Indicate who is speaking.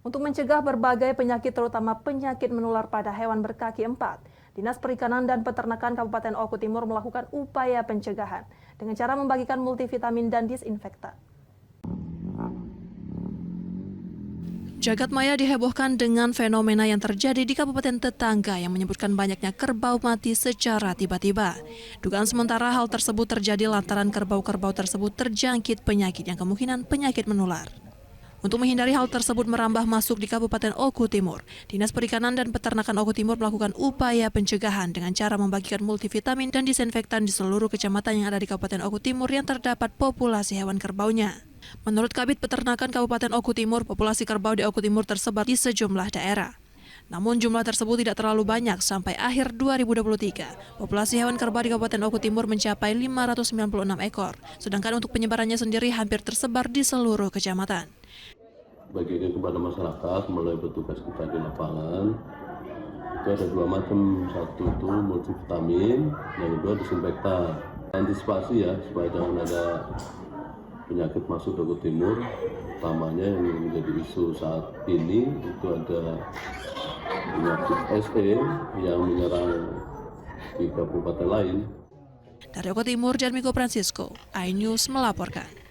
Speaker 1: Untuk mencegah berbagai penyakit terutama penyakit menular pada hewan berkaki empat, Dinas Perikanan dan Peternakan Kabupaten Oku Timur melakukan upaya pencegahan dengan cara membagikan multivitamin dan disinfektan. Jagat maya dihebohkan dengan fenomena yang terjadi di kabupaten tetangga yang menyebutkan banyaknya kerbau mati secara tiba-tiba. Dugaan sementara hal tersebut terjadi lantaran kerbau-kerbau tersebut terjangkit penyakit yang kemungkinan penyakit menular. Untuk menghindari hal tersebut merambah masuk di Kabupaten Oku Timur, Dinas Perikanan dan Peternakan Oku Timur melakukan upaya pencegahan dengan cara membagikan multivitamin dan disinfektan di seluruh kecamatan yang ada di Kabupaten Oku Timur yang terdapat populasi hewan kerbaunya. Menurut Kabid Peternakan Kabupaten Oku Timur, populasi kerbau di Oku Timur tersebar di sejumlah daerah. Namun jumlah tersebut tidak terlalu banyak sampai akhir 2023. Populasi hewan kerbau di Kabupaten Oku Timur mencapai 596 ekor, sedangkan untuk penyebarannya sendiri hampir tersebar di seluruh kecamatan.
Speaker 2: Bagikan kepada masyarakat melalui petugas kita di lapangan, itu ada dua macam, satu itu multivitamin, yang kedua disinfektan. Antisipasi ya, supaya jangan ada penyakit masuk ke Oku Timur, utamanya yang menjadi isu saat ini itu ada penyakit SE yang menyerang di kabupaten lain.
Speaker 1: Dari Oku Timur, Jarmiko Francisco, iNews melaporkan.